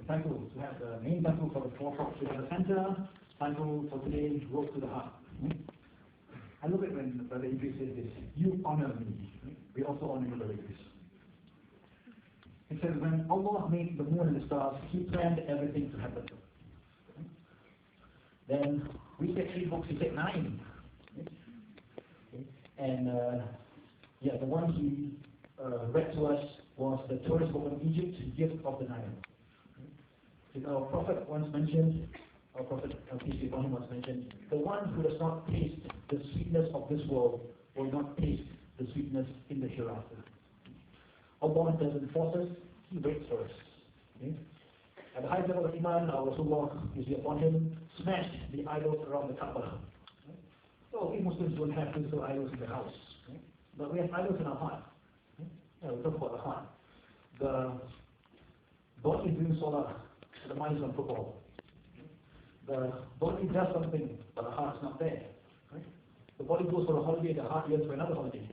Thankful to have the main temple for the four crops in the center. Thankful for today, rose to the heart. I love it when Brother Idris says this, you honor me. We also honor you, Brother Idris. He says when Allah made the moon and the stars, He planned everything to happen. Then we said 3 books, He said 9. And the one He read to us was the tourist book of Egypt, Gift of the Nile. Our Prophet once mentioned, our Prophet peace be upon him once mentioned, the one who does not taste the sweetness of this world will not taste the sweetness in the hereafter. Allah doesn't force us, He waits for us. Okay? At the highest level of Iman, our Rasulullah, peace be upon him, smashed the idols around the Kaaba. So we Muslims don't have physical idols in the house, but we have idols in our heart. We talk about the heart. The body is doing salah, the mind is on football. The body does something, but the heart is not there. The body goes for a holiday, the heart yearns for another holiday.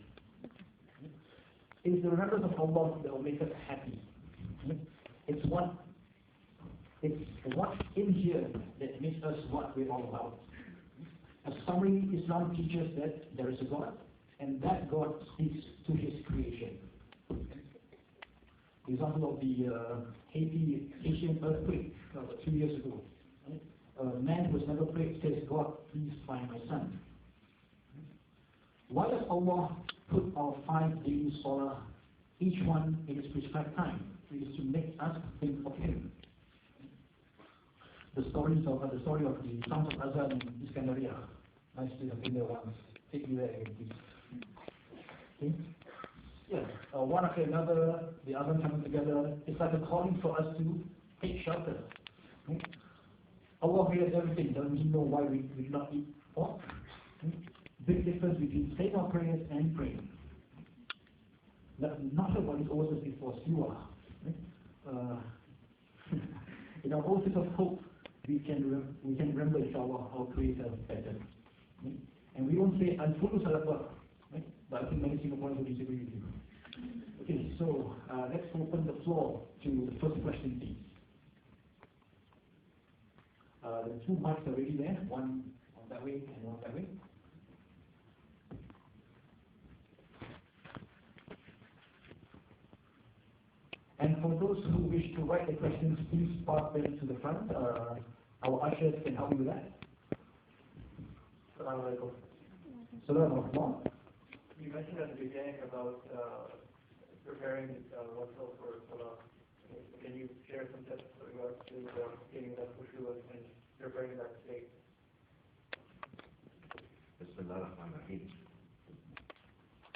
It is the remembrance of Allah that will make us happy. It's what in here that makes us what we're all about. As summary, Islam teaches that there is a God, and that God speaks to His creation. The example of the Haitian earthquake about 2 years ago. A man who has never prayed says, God, please find my son. Why does Allah put our 5 daily salah, each one in its prescribed time? It is to make us think of Him. The story of the Sons of Azhar in Iskandaria. Nice to have been there once. Take me there again, please. Okay? Yes, one after another, the other coming together. It's like a calling for us to take shelter. Okay? Allah hears everything. Doesn't He know why we do not eat pork? Okay? Big difference between saying our prayers and praying. Not everybody owes us before you are. Okay? In our oasis of hope, we can remember, inshallah, our Creator better. Okay? And we don't say, Al-Fulu Salafah. Okay? But I think many Singaporeans will disagree with you. Okay, so let's open the floor to the first question, please. The 2 mics are already there, one that way and one that way. And for those who wish to write the questions, please pass them to the front. Our ushers can help you with that. Assalamu alaikum. Assalamu alaikum. You mentioned at the beginning about preparing oneself for Salah. Can you share some tips with regards to getting that khushu and preparing that state? Bismillah ar-Rahman ar-Rahim.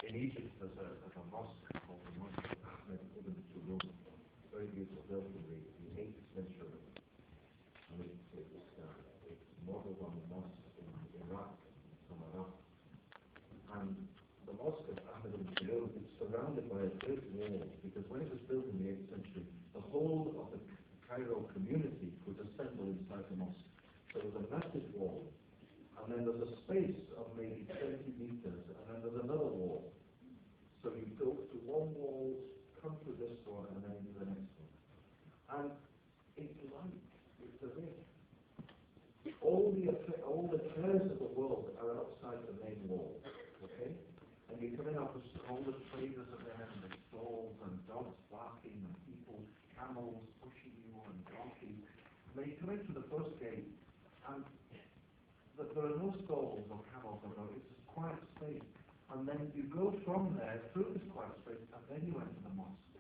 In Egypt, there's a mosque called the Mosque of Ahmed Ibn Tulum. Very beautiful building, the 8th century. And it's modeled on the mosque in Iraq, from Iraq. And the Mosque of Ahmed Ibn Tulum is surrounded by a great wall, because when it was built in the 8th century, the whole of the Cairo community was assembled inside the mosque. So there was a massive wall, and then there's a space of maybe 20 meters, and then there's another wall. So you go to one wall, come to this one, and then to the next one. And it's light, it's a ring. All the cares of the world are outside the main wall, okay? And you come in after all the traders are there, and the stalls, and dogs barking, and people, camels pushing you, and donkeys. And then you come into the first gate, and there are no stalls or camels around, it's a quiet space. And then you go from there through this quiet space, and then you enter the mosque.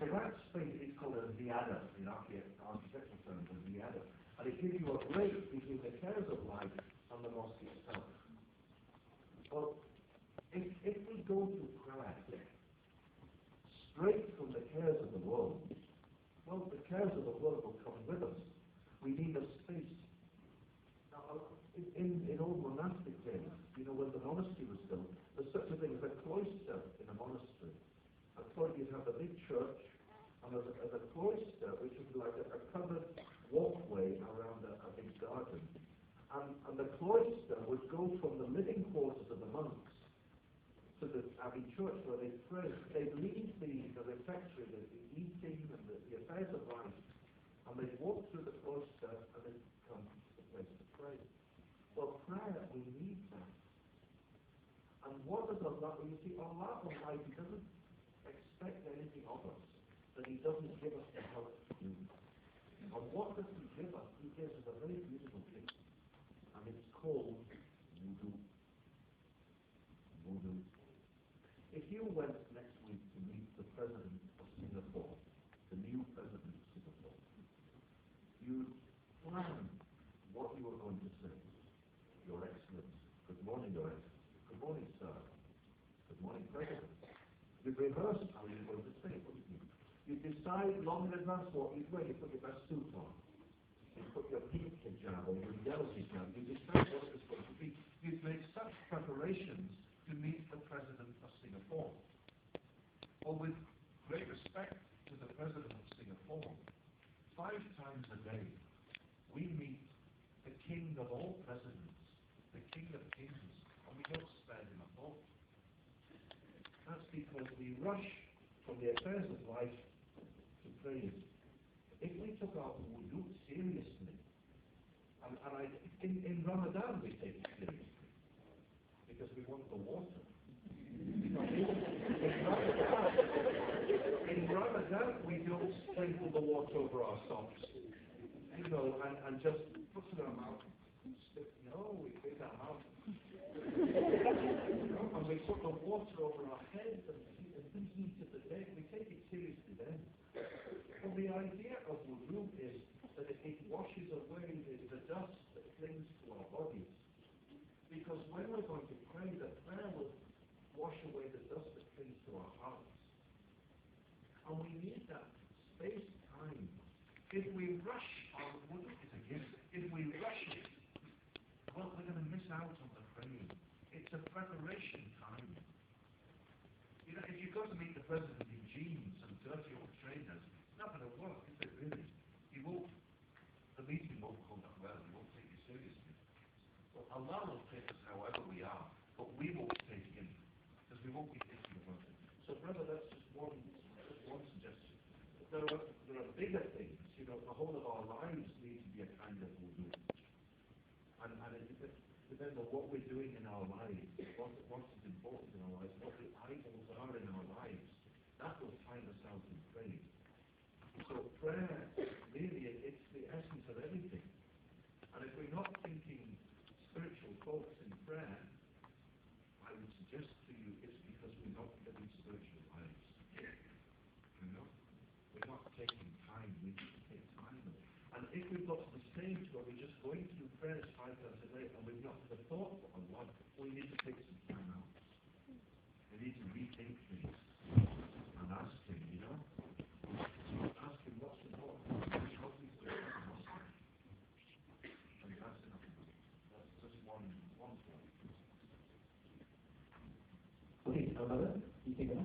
So that space is called a ziyada in architectural terms, a ziyada. And it gives you a break between the cares of life and the mosque itself. Well, if we go to prayer straight from the cares of the world, well, the cares of the world will come with us. We need a space. Now, in old monastic days, when the monastery was built, there's such a thing as a cloister in a monastery. You'd have a big church, and there's a cloister, which would be like a covered walkway around a big garden. And the cloister would go from the living quarters of the monks to the abbey church where they pray. They'd leave the refectory, the eating and the affairs of life And they walk through the process and they come to the place to pray. Well, prayer, we need that. And what does Allah, you see, Allah Almighty doesn't expect anything of us that He doesn't give us the help to do. And what does He give us? He gives us a very beautiful thing. And it's called wudu. Wudu. If you went next week to meet the President of Singapore, the new President of Singapore, you'd plan what you were going to say. Your Excellency. Good morning, Your Excellency. Good morning, sir. Good morning, President. You'd rehearse how you're going to say it, wouldn't you? You decide long in advance what you'd wear. You put your best suit on. You put your pink hijab or your yellow hijab. You decide what it's going to be. You'd make such preparations to meet the President of Singapore. Well, with great respect to the President of Singapore, 5 times a day, we meet the King of all presidents, the King of kings, and we don't spare him a thought. That's because we rush from the affairs of life to praise. If we took our wudu seriously, in Ramadan we take it seriously, because we want the water. In Ramadan we don't sprinkle the water over our socks, and just put it in our mouth. No, we take our mouth. And we put the water over our heads and heat of the day. We take it seriously then. Well, the idea of wudu is that it washes away the dust that clings to our bodies. Because when we're going to pray, the prayer will wash away the dust that clings to our hearts. And we need that space time. If we rush our wudu is a gift. If we rush it, well, we're going to miss out on the praying. It's a preparation time. If you go to meet the President in jeans and dirty old trainers, it's not going to work, is it really? The meeting won't hold up well, he won't take you seriously. Well, Allah will take us however we are, but we won't take Him, because we won't be thinking about it. So, brother, that's just one suggestion. There are bigger things. The whole of our lives need to be a kind of wudu. And it depends on what we're doing in our lives, what is important in our lives, what the idols are in our lives. That will find us out in prayer. So prayer, really, it's the essence of everything. And if we're not thinking spiritual thoughts in prayer, I would suggest to you it's because we're not living spiritual lives. We're not taking time. We need to take time. And if we've got to the stage where we're just going through prayers 5 times a day and we've not the thought for Allah, we need to take some time out. We need to rethink things and ask Him, ask Him what's important. Help me to do it. And that's enough. That's just one point. Okay, brother, you take it.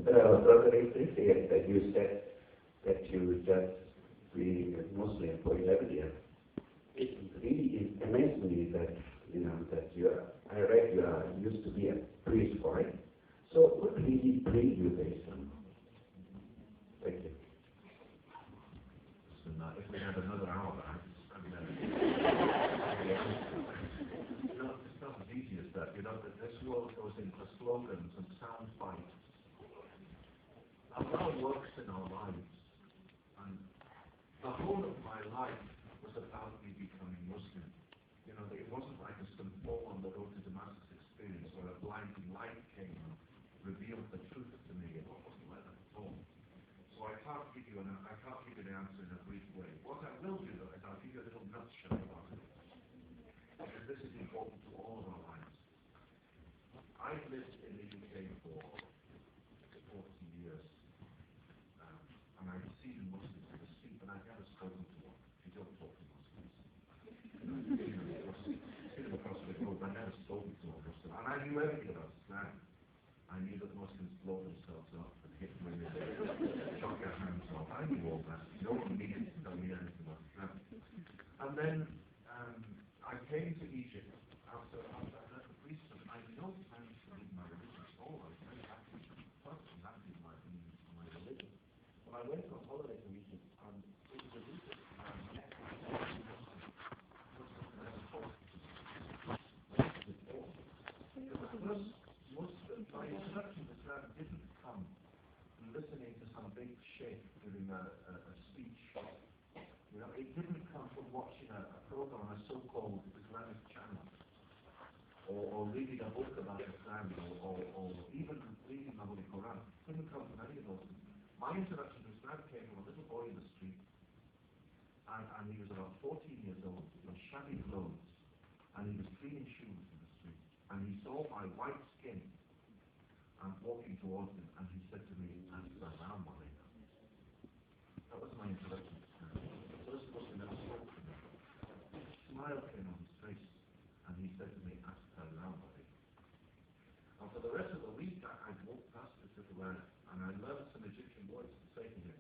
Brother Idris, that you said that you just be a Muslim for 11 years. It really amazed me that I read you used to be a priest, right? So what really brings you this? Thank you. If we had another hour, I'd stand there. It's not as easy as that. This world goes into slogans and sound bites. Allah works in our lives, and the whole of my life was about me becoming Muslim. It wasn't like a simple on the road to Damascus experience where a blinding light came and revealed the truth to me. It wasn't like that at all. So I can't give you the answer in a brief way. What I will do, though, is I'll give you a little nutshell about it, because this is important to all of our lives. I've lived in the UK for 40 years. And I've seen Muslims in the street, but I've never spoken to one. You don't talk to Muslims. Seen them across the road, but I never spoken to a Muslim. And I knew everything about Islam. I knew that Muslims blow themselves up and hit women, chop their hands off. I knew all that. No one needed to tell me anything about Islam. And then I came to Egypt after I left the priesthood. or reading a book about Islam, or even reading the Holy Quran. Couldn't come from any of those things. My introduction to Islam came from a little boy in the street, and he was about 14 years old, in shabby clothes, and he was cleaning shoes in the street, and he saw my white skin, and walking towards him, and he said to me, "Assalamu alaikum." That was my introduction to Islam. The first Muslim ever spoke to me. A smile came on his face, and he said to me, "Assalamu alaikum." And for the rest of the week, I'd walk past this little lad, and I learned some Egyptian words to say to him.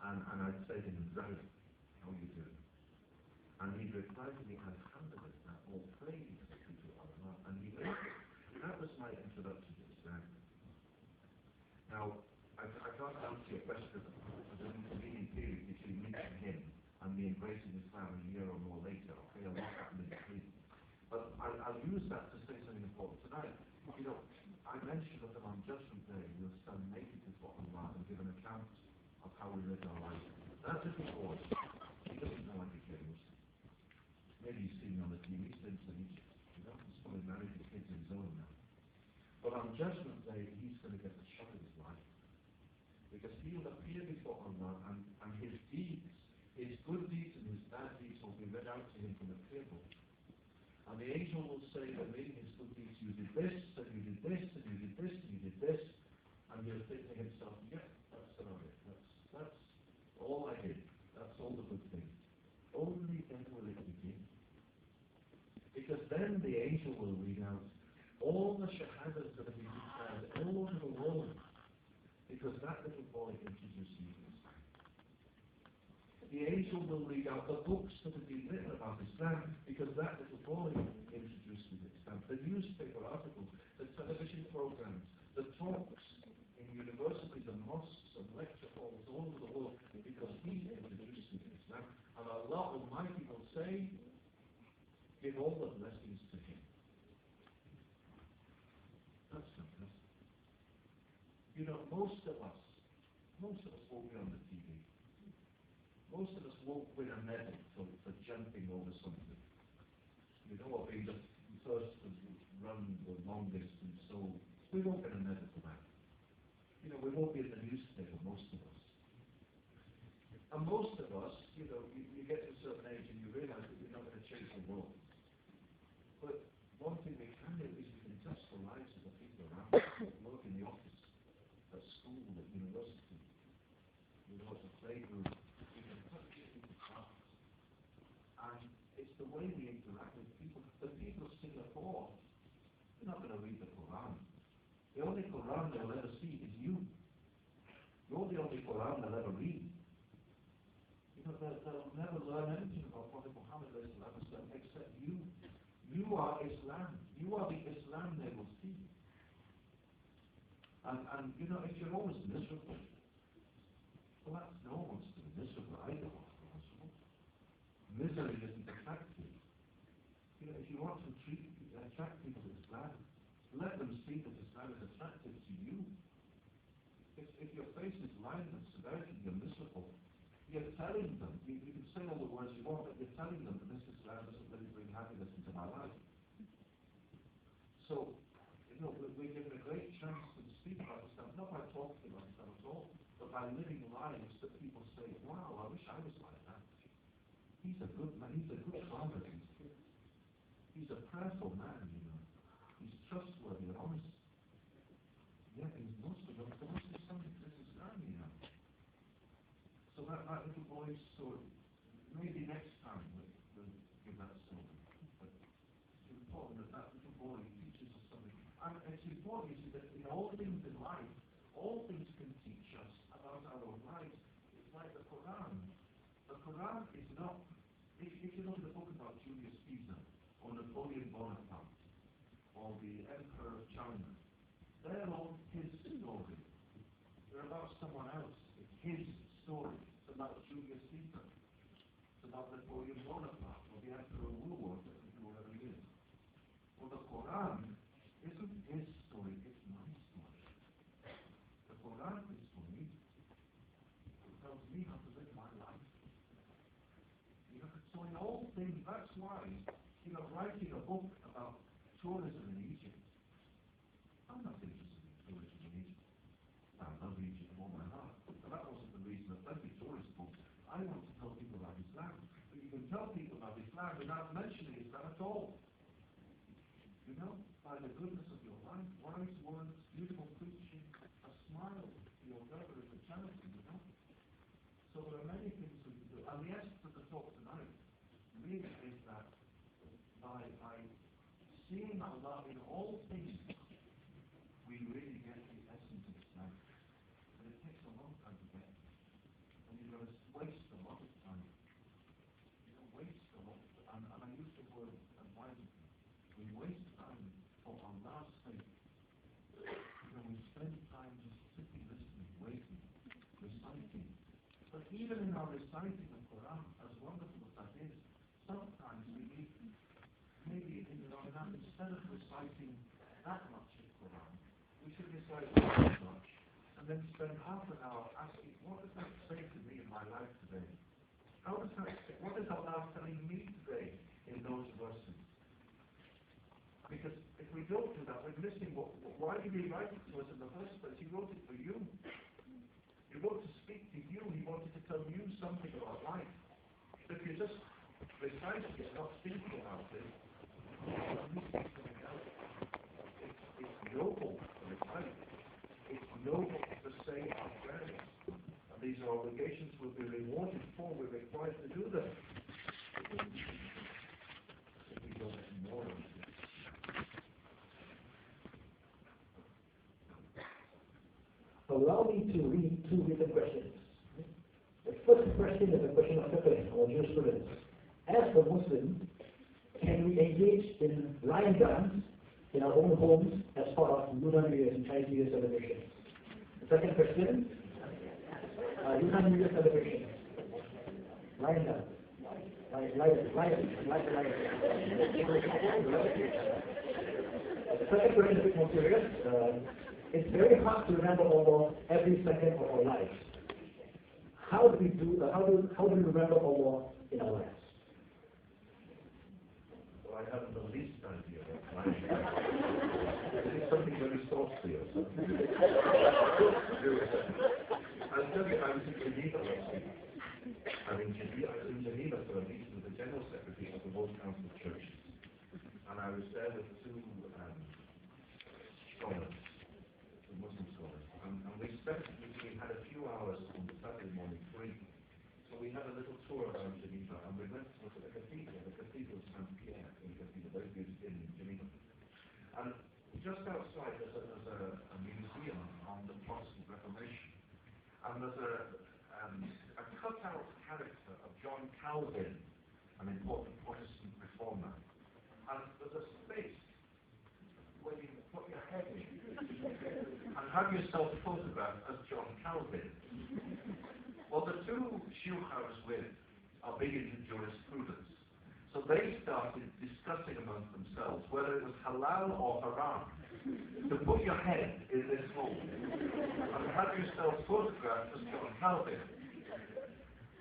And I'd say to him, "Brother, how are you doing?" And he'd reply to me, "Alhamdulillah, all praise to Allah." And that was my introduction to Islam. Now, I can't answer your question of the intervening period between meeting him and me embracing Islam a year or more later. Okay, a lot happened in between. But I'll use that to say something important tonight. You know, I mentioned that on Judgment Day we'll stand naked before Allah and give an account of how we lived our lives. That little boy, he doesn't know I became Muslim. Maybe he's seen me on the TV since in Egypt. You know, he's probably married with kids of his own now. But on Judgment Day, he's going to get the shock of his life. Because he will appear before Allah, and his deeds, his good deeds and his bad deeds will be read out to him from a clear book. And the angel will say that reading his good deeds, you did this, and you did this, and you did this, and you did this. And he'll think to himself, yeah, that's about it. That's all I did. That's all the good things. Only then will it begin. Because then the angel will read out all the shahadas that have been declared all over the world. Because that little boy introduced me to Islam. The angel will read out the books that have been written about Islam, because that little boy introduced me to Islam. The newspaper articles, the television programs, the talks in universities and mosques and lecture halls all over the world, because he introduced me to Islam. And Allah Almighty will say, give all the blessings to him. That's fantastic. You know, most of us won't be on the TV. Most of us won't win a medal for jumping over something. You know, or being the first to run the longest, and so we won't get a medal for that. You know, we won't be in the newspaper, most of us. And most of us, you know, you get to a certain age and you realize that you're not going to change the world. But one thing we can do is we can touch the lives of the people around us, work in the office, at school, at university, you know, at the playgroup. We can touch people's hearts. And it's the way we interact with people. The people of Singapore, they're not going to read the Quran. The only Quran they'll ever see is you. You're the only Quran they'll ever read. You know, they'll never learn anything about Prophet Muhammad except you. You are Islam. You are the Islam they will see. And you know, if you're always miserable, well, that's normal to be miserable. I don't want to be miserable. Misery isn't attractive. You know, if you want to attract people to Islam, let them see that Islam is attractive to you. If your face is lined with severity, you're miserable. You're telling them, you can say all the words you want, but you're telling them that this Islam doesn't really bring happiness into my life. So, you know, we're given a great chance to speak about Islam, not by talking about Islam at all, but by living lives that people say, wow, I wish I was like that. He's a good man, he's a good father, he's a prayerful man, you know. He's trustworthy and honest. Yet he's Muslim, but what's his son? This is Islam, you know. So that little boy's story, maybe next time we'll give that story. But it's important that little boy teaches us something. And it's important, you see, that in all things in life, all things can teach us about our own lives. It's like the Quran. The Quran is not, if you look at the book about Julius Caesar, or Napoleon Bonaparte, or the Emperor of China, they're all his story. They're about someone else. It's his story. It's about Julius Caesar. It's about Napoleon Bonaparte, or the Emperor of Wu, or whoever he is. Well, the Quran isn't his story, it's my story. The Quran is for me. It tells me how to live my life. You know, so in all things, that's why, you know, writing a book about tourism in Egypt. I'm not interested in tourism in Egypt. I love Egypt with all my heart. But that wasn't the reason I plenty of tourist books. I want to tell people about Islam. But you can tell people about Islam without mentioning Islam at all. You know, by the goodness of your life, wise words, beautiful preaching, a smile to your brother is a charity, you know. So there are many things we can do. And the essence of the talk tonight really is that by seeing Allah in all things, we really get the essence of Islam. And it takes a long time to get. And you're going to waste a lot of time. You know, waste a lot of time. And I use the word advising. We waste time for Allah's sake. You know, we spend time just sitting, listening, waiting, reciting. But even in our reciting of Quran, as wonderful as that is, sometimes we need, maybe in Ramadan, instead of reciting that much of Quran, we should recite this much, and then spend half an hour asking, what does that say to me in my life today? What is Allah telling me today in those verses? Because if we don't do that, we're missing why did he write it to us in the first place? He wrote it for you. He wrote to speak to you. He wanted to tell you something about life. If you're just reciting it, not thinking about it, you're missing something else. It's noble to recite. It's noble to say our prayers. And these are obligations we'll be rewarded for. We're required to do them. If we don't ignore them. Allow me to read two written questions. The first question is a question of fiqh or jurisprudence. As a Muslim, can we engage in lion dance in our own homes as part of Lunar New Year and Chinese New Year celebrations? The second question, Lunar New Year celebration. Lion dance. The second question is a bit more serious. It's very hard to remember Allah every second of our lives. How do we remember Allah in our lives? Well, I haven't the least idea what life is. Is it something very saucy or something? I'll tell you, I was in Geneva last week. I was in Geneva for a meeting with the General Secretary of the World Council of Churches. And I was there with two scholars. Muslim scholars, and we had a few hours on Saturday morning free. So we had a little tour around Geneva, and we went to look at the cathedral of Saint Pierre, very good in Geneva. And just outside there's a museum on the Protestant Reformation, and there's a cut-out character of John Calvin, an important Protestant reformer, and there's a space where you can put your head in and have yourself photographed as John Calvin. Well, the two shuyukh I was with are big into jurisprudence. So they started discussing amongst themselves whether it was halal or haram to put your head in this hole and have yourself photographed as John Calvin.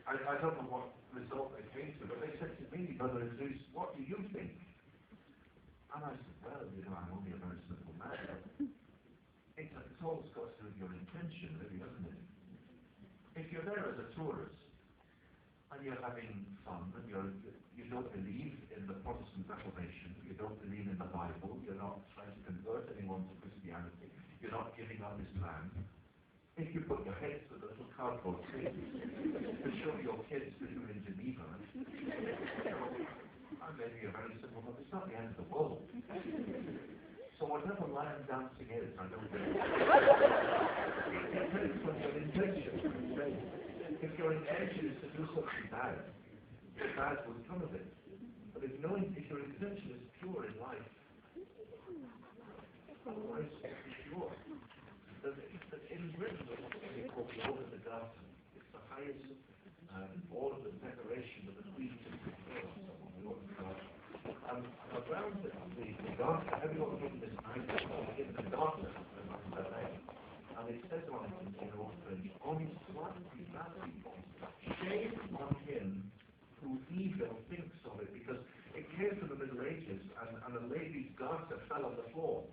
I don't know what result they came to, but they said to me, Brother Idris, what do you think? And I said, well, you know, I'm only a very simple man. It's always got to do with your intention, really, doesn't it? If you're there as a tourist, and you're having fun, and you don't believe in the Protestant Reformation, you don't believe in the Bible, you're not trying to convert anyone to Christianity, you're not giving up Islam, if you put your head to the little cardboard thing to show your kids that you're in Geneva, I may be a very simple, but it's not the end of the world. So whatever lion dancing is, I don't know. It depends on your intention. If your intention is to do something bad, bad will come of it. But if your intention is pure in life, otherwise it's pure. In Britain, there's something called the Order of the Garter. It's the highest order of decoration that the Queen can confer on someone, the Order of the Garter. And around the Garter, everyone given this item, given the Garter around their leg. And it says on it in Old French, only slightly badly, shame on him who evil thinks of it, because it came to the Middle Ages, and a lady's garter garter fell on the floor.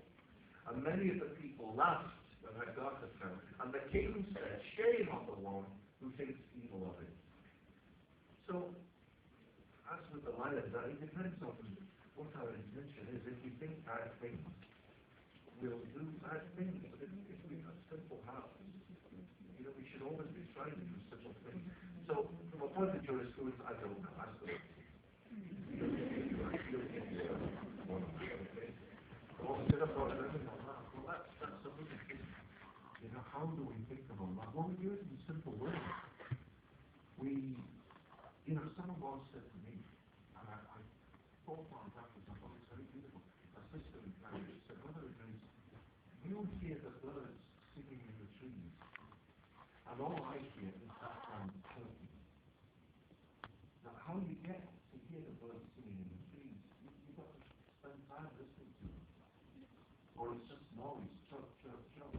And many of the people laughed when that garter fell. And the king said, "Shame on the one who thinks evil of it." So, as with the lion, it depends on what our intention is. If we think bad things, we'll do bad things. But if we have simple hearts, we should always be trying to do simple things. So, from a point of jurisprudence, I don't know. I still that's a little thing. How do we think of Allah? Well, we do it in simple ways. Someone once said to me, and I thought on that, for example, it's very beautiful. A sister in Paris said, "Mother Idris, you hear the birds singing in the trees, and all I hear is background talking. Now, how you get to hear the birds singing in the trees, you've got to spend time listening to them. Or it's just noise, chirp, chirp, chirp.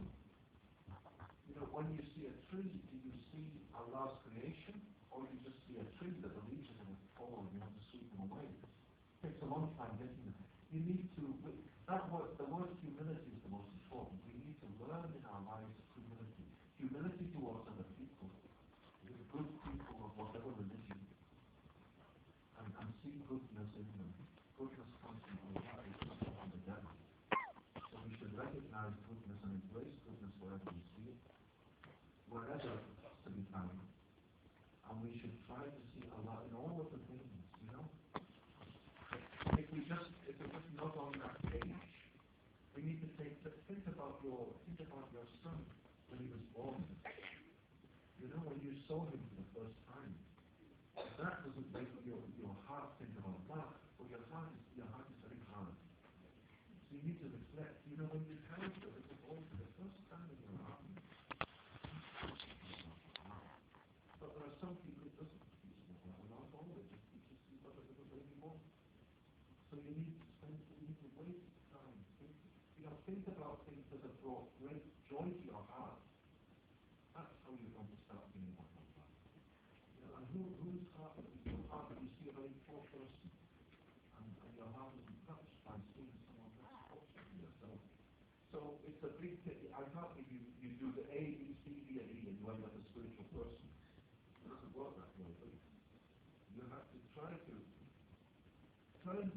When you see a tree, do you see Allah's creation? Or you just see a tree that the leaves are going to fall and you have to sweep them away? It takes a long time getting there. You need to, the word humility is the most important. We need to learn in our lives humility. Humility towards other people, good people of whatever religion, and see goodness in them. Goodness comes from Allah, it comes from the devil. So we should recognize goodness and embrace goodness wherever we see it, wherever it's to be found. And we should try to see Allah in all of the things, If we're just not on that page, we need to think about your son when he was born. When you saw him for the first time, that doesn't make your heart think about that, but your heart is very hard. So you need to reflect. When you carry the little boy for the first time in your heart, but there are some people it doesn't teach them that, and not always it teaches you what a little baby wants. So you need to waste time thinking. Think about things that have brought great joy to your heart. That's how you're going to start thinking about Allah. And whose heart is your heart if you see a very poor person, and your heart isn't touched by seeing someone less fortunate than yourself. So it's a big thing. I can't think you do the A, B, C, D, and E, and you end up a spiritual person. It doesn't work that way, do it? You have to try to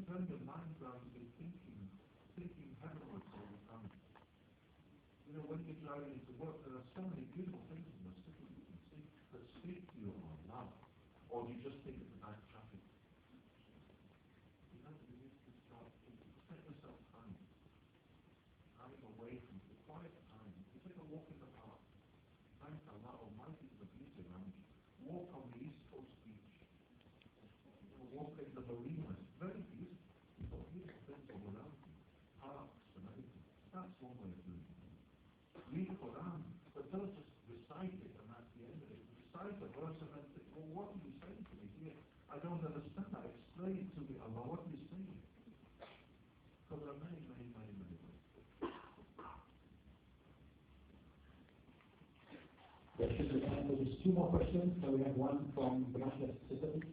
turn your mind around to thinking heavenwards all the time. When you're driving into work, there are so many beautiful things in the city you can see that speak to you about love. Or you just think it's about traffic. You need to start thinking. Set yourself time. Having away from the quiet time. You take a walk in the park. Thank Allah Almighty for the beauty around you. Walk on the East Coast beach. Walk in the marinas. Very beautiful. Beautiful things all around you. Parks and everything. That's one way of doing it. Read the Quran, but don't just recite it and that's the end of it. Recite the verse and then think, well, what are you saying to me here? I don't understand that. Explain to me, Allah, what are you saying? Because there are many, many, many, many ways. There should be time for just two more questions. So we have one from the National Assistant.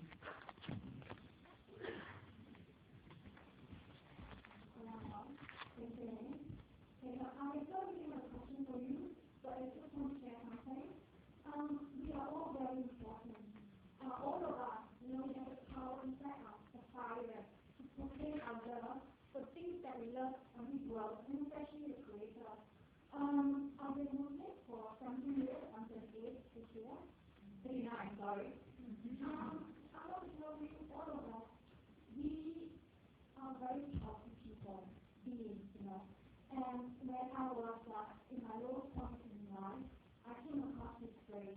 We are all very important. All of us, we have the power inside us, the fire, to proclaim our love for things that we love and we grow, and especially the Creator. I've been Muslim for 17 years, I'm 38 this year. 39, sorry. I want to tell you, all of us, we are very powerful people, beings, And when I was in my lowest point in life, I came across this phrase.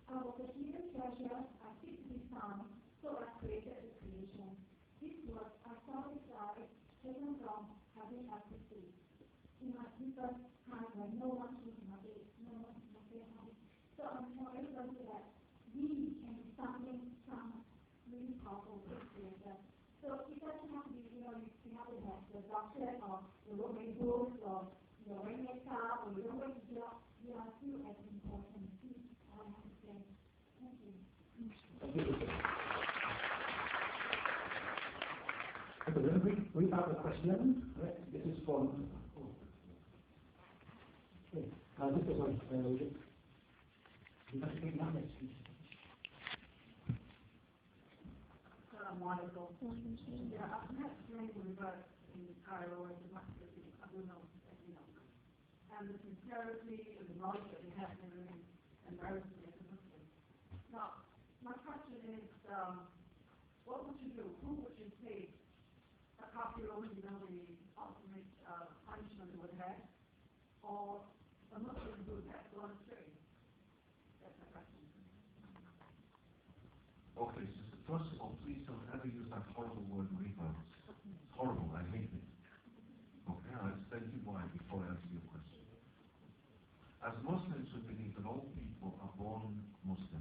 I was a hidden treasure, I seek to be found, so I created the creation. This was, I saw this taken from having empathy. In my deepest time when no one was my age, no one was my age. So I'm telling everybody that we can be something, some really powerful creator. So it doesn't have to be, you have to have the doctor or the Roman books or your wearing makeup or you don't wear the job. You are still as important. I have to say. Thank you. Thank you. We have a question. Right? This is from. Okay. This is one. You must take now next, please. Wonderful. Yeah, I've had training with us in Cairo and Damascus, I don't know, as you know. And the sincerity and the knowledge that we have in living embarrassing as a Muslim. Now, my question is, what would you do? Who would you say a kafir only know the ultimate punishment would have? Or a Muslim who has gone astray? That's my question. Okay, so first of all, please don't ever use that horrible word rebounds. It's horrible, I hate it. Okay, I'll explain to you why before I answer your question. As Muslims, we believe that all people are born Muslim.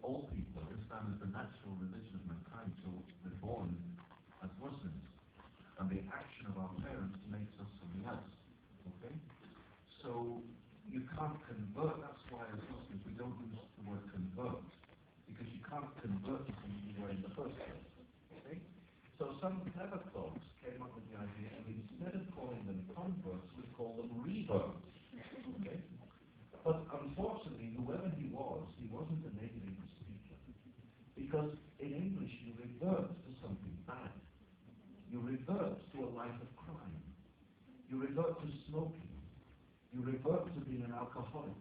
All people, Islam is the natural religion of mankind, so we're born as Muslims. And the action of our parents makes us something else. Okay? So you can't convert, that's why as Muslims we don't use the word convert. Because you can't convert to something you were in the first place. Okay? So some clever folks came up with the idea, and instead of calling them converts, we call them reverts. Okay? But unfortunately, whoever he wasn't a native English speaker. Because in English you revert to something bad. You revert to a life of crime. You revert to smoking. You revert to being an alcoholic.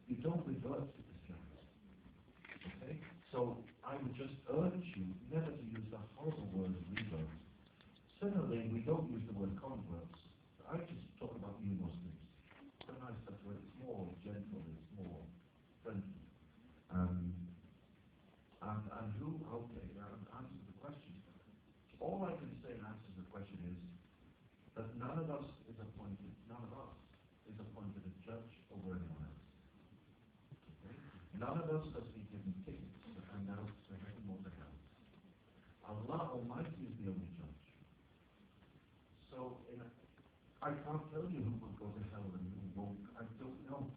You don't revert to Islam. Okay? So I would just urge you never to use the horrible word revert. Similarly, we don't use the word converts. I just talk about new Muslims. It's a nice stuff where it's more gentle, it's more friendly. And who, okay, answers the question. All I can say in answer to the question is that none of us is appointed a judge over anyone else. Okay? None of us has been given tickets to hang out to heaven or to hell. Allah Almighty is the only judge. So I can't tell you who will go to hell and who won't. I don't know.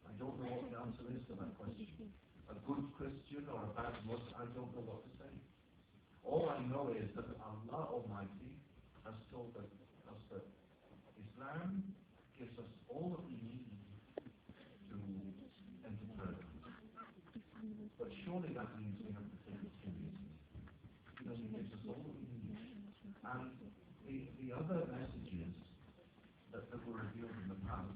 I don't know what the answer is to that question. A good Christian or a bad Muslim, I don't know what to say. All I know is that Allah Almighty has told us that Islam gives us all that we need to enter paradise. But surely that means we have to take it seriously. Because it gives us all that we need. And the other messages that were revealed in the past,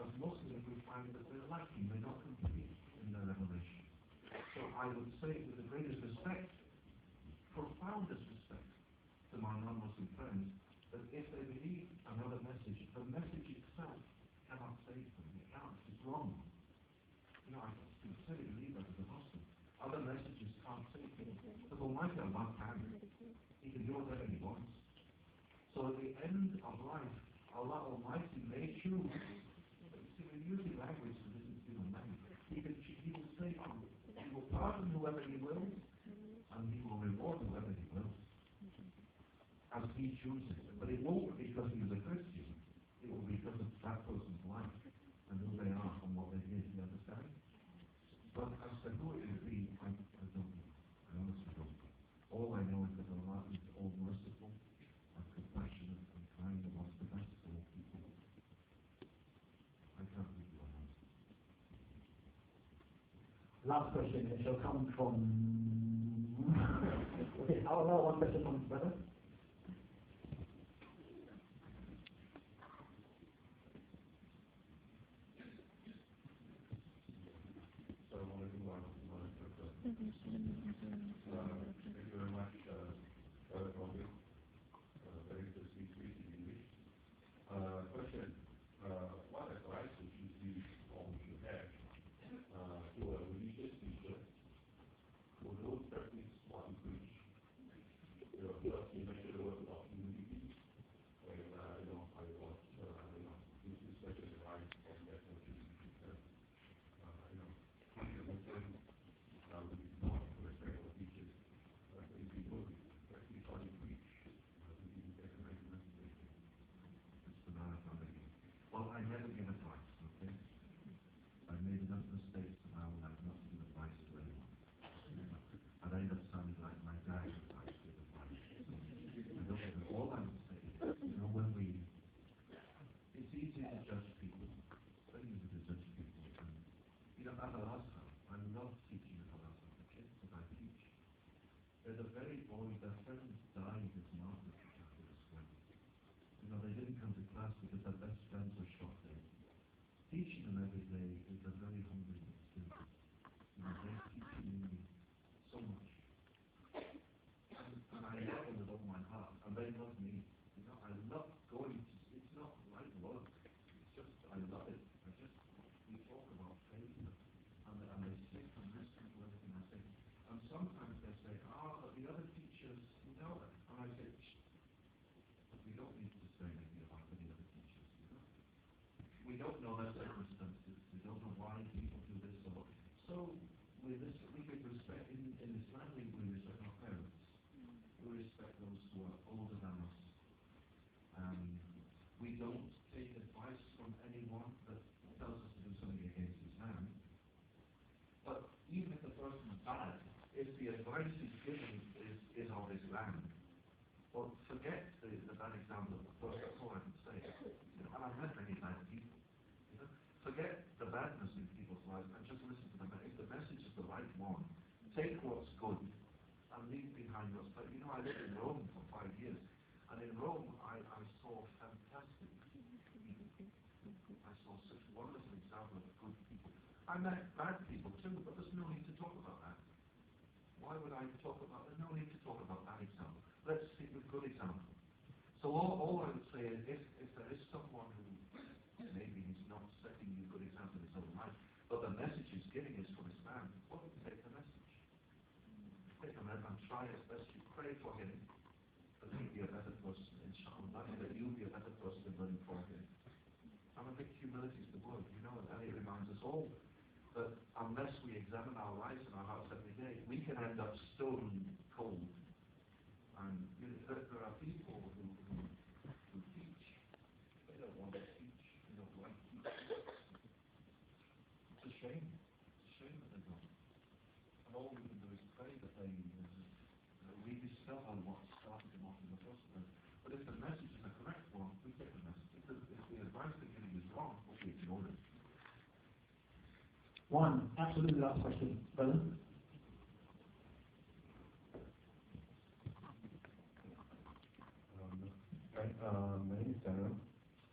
as Muslims we find that they're lacking, they're not complete in their revelation. So I would say with the greatest respect, profoundest respect to my non-Muslim friends, that if they believe another message, the message itself cannot save them. It can't. It's wrong. You know, I sincerely believe that as a Muslim. Other messages can't save them. But Almighty Allah can. He can do whatever He wants. So at the end of life, Allah Almighty may choose. See, we're using language that isn't human language. He will say, He will pardon whoever He will, and He will reward whoever He will, as He chooses. But it won't be because He was a Christian. It will be because of that person's life and who they are and what they did. You understand? But as to who it will be, I don't know. I honestly don't know. All I know is that Allah is all merciful and compassionate and kind and wants the best for all people. I can't give you an answer. Last question, it shall come from. Okay, I'll allow one question from brother. Thank you very much, Brother Tawfiq. Very good speech, English. Question, what advice would you give or would you have to a religious teacher who don't practice what he preach? Just you mentioned the word of humility, and I was, this is special advice from that country. He's a Muslim, we want to respect our teachers. If we don't practice what we preach, we can get a very good message. Well, I never give advice, okay? I made enough mistakes and I will have not to give advice to anyone. And I end up sounding like my dad if I give advice. don't take advice from anyone that tells us to do something against Islam. But even if the person is bad, if the advice he's giving is of Islam, well, forget the bad example of the first, that's all I can say. You know, and I've met many bad people. You know? Forget the badness in people's lives and just listen to them. If the message is the right one, take what's good and leave behind what's bad. You know, I lived in Rome for 5 years, and in Rome I saw fantastic people. I saw such wonderful examples of good people. I met bad people too, but there's no need to talk about that. Why would I talk about, there's no need to talk about bad examples. Let's stick with good examples. So all I would say is if there is someone who maybe he's not setting you good example in his own life, but the message he's giving is from Islam, well, take the message. Take the message and try as best you pray for him that he'll be a better person, inshallah, and that you'll be a better person than running for him. And I think humility is the word, you know, and it reminds us all that unless we examine our lives and our hearts every day, we can end up stone cold. And you know, there are people who teach, they don't want to teach, they don't like teaching. It's a shame. It's a shame that they don't. And all we can do is pray that they rediscover what started them off in the first place. But if the message is the correct one, we take the message. If the advice they're giving is wrong, we ignore it. One absolutely last question, brother. My name is Daniel.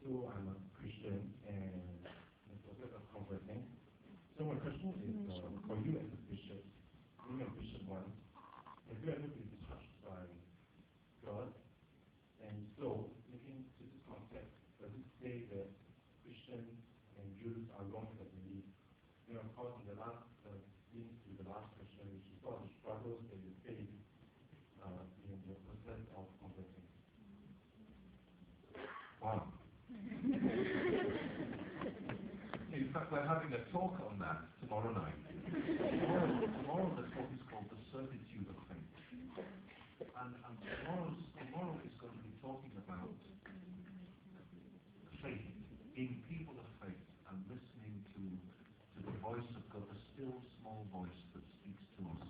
So I'm a Christian and in the process of converting. So my question is for you as a bishop, being a bishop once, have you ever been touched by God? And so, looking to this concept, does it say that Christians and Jews are wrong in their belief? You know, of course, in the last, linked to the last question, which is what the struggles that you face in the process of converting. Wow. In fact, we're having a talk on that tomorrow night. Tomorrow the talk is called The Certitude of Faith. And tomorrow is going to be talking about faith, being people of faith, and listening to the voice of God, the still small voice that speaks to us.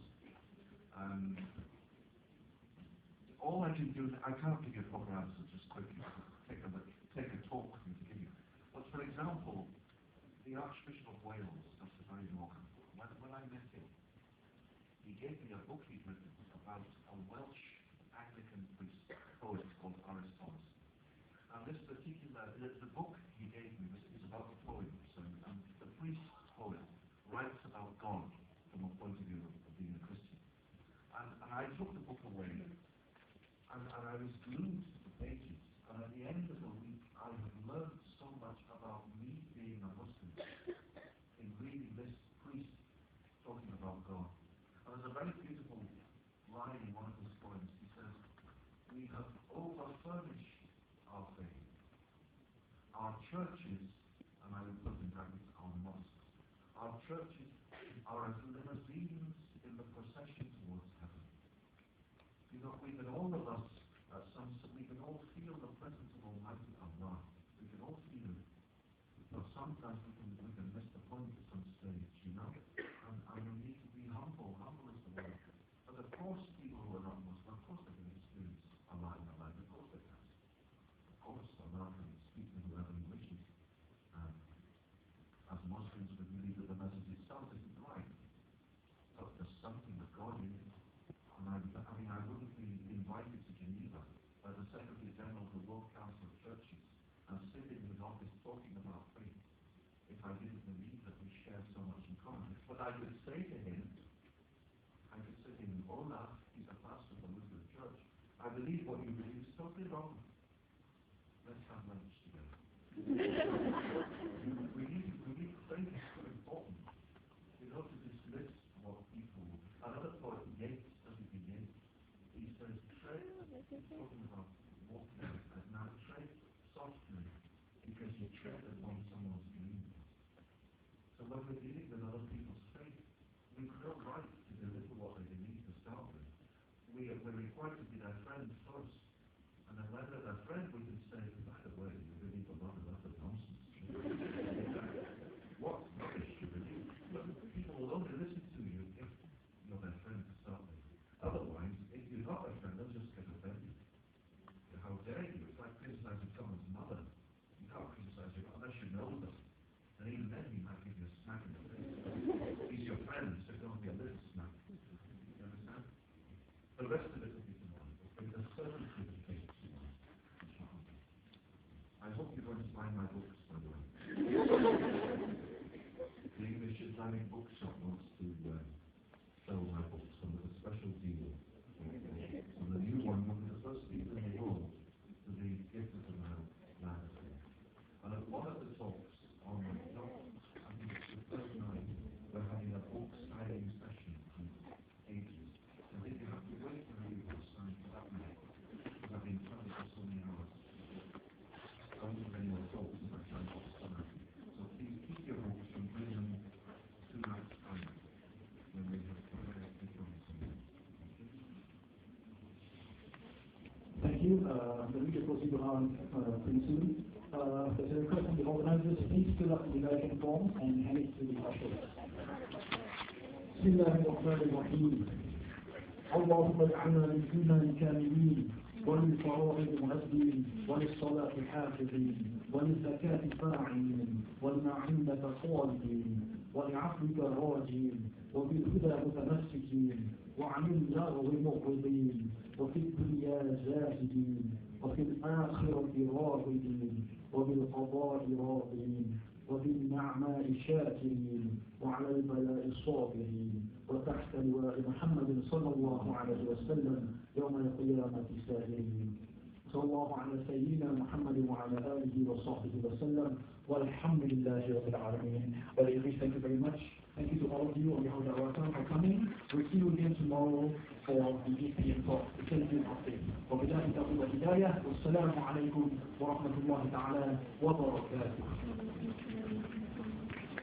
All I can do, I can't give you a proper answer just quickly, take a talk for me to give you. But for example, the Archbishop of Wales, Dr. Barry Morgan, when I met him, he gave me a book he'd written about a Welsh Anglican priest, poet called Thomas. And this particular, the book he gave me is about the poems, and the priest poet writes about God from a point of view of being a Christian. And I took the book away, and I was glued to the pages. And at the end of the week, I had learned so much about me being a Muslim in reading this priest talking about God. And there's a very beautiful line in one of his poems. He says, "We have over-furnished our faith. Our churches," and I will put in brackets, our mosques, "our churches are as limousines in the procession towards heaven." You know, we can all of us, we can all feel the presence of Almighty Allah. We can all feel it. But sometimes we can miss the point at some stage, you know. And we need to be humble. Humble is the word. But of course, people who are not Muslim, of course they can experience Allah in their life. Of course they can. Of course, Allah can speak to whoever He wishes. As Muslims, we believe that the message itself isn't right. But there's something that God is. And I wouldn't be invited to Geneva by the Secretary General of the World Council of Churches and sit in his office talking about faith if I didn't believe that we share so much in common. But I could say to him, Olaf, he's a pastor of the Lutheran Church. I believe what you believe is totally wrong. Let's have lunch together. we need faith is so important. You know, to dismiss what people. Another poet, Yeats, he says, tread, talking about walking at now, tread softly because you tread upon someone's dreams. So when we're dealing with other people's faith, we've no right to belittle what they believe to start with. We're required to be their friend first. And then when they're their friend, we can say, by the way, you believe hope you're going to buy my books, by the way. The English Islamic Bookshop wants to sell my books under a special deal. So the new one will be the first piece in the world to be gifted to my magazine. And at one of the talks on the top, I think it's the third night, we're having a book signing session from ages. I think you have to wait for a book sign for that night, because I've been trying for so many hours. I don't have any more talks if I try to sign. So please keep your books and bring them 2 nights time when we have to Thank you. The media proceed on pretty soon. There's a request from the organizers, please fill up the evaluation form and hand it to the ushers. بسم الله الرحمن الرحيم. اللهم اجعلنا من الإيمان كاملين وللفرائض مؤدين وللصلاة حافظين وللزكاة فاعلين والمعونة صالحين ولعفوك راجين وبالهدى متمسكين وعن اللغو مقرضين وفي الدنيا زاهدين وفي الآخرة راغبين وبالقضاء راضين وبالنعماء شاكرين وعلى البلاء صابرين وتحت لواء محمد صلى الله عليه وسلم يوم القيامة سائرين. صلى الله على سيدنا محمد وعلى آله وصحبه وسلم والحمد لله رب العالمين. Well, Idris, thank you very much. Thank you to all of you on behalf of our team for coming. We'll see you again tomorrow for the 8 p.m. talk, the 10 p.m. update. وبداية التوفيق والهداية والسلام عليكم ورحمة الله تعالى وبركاته.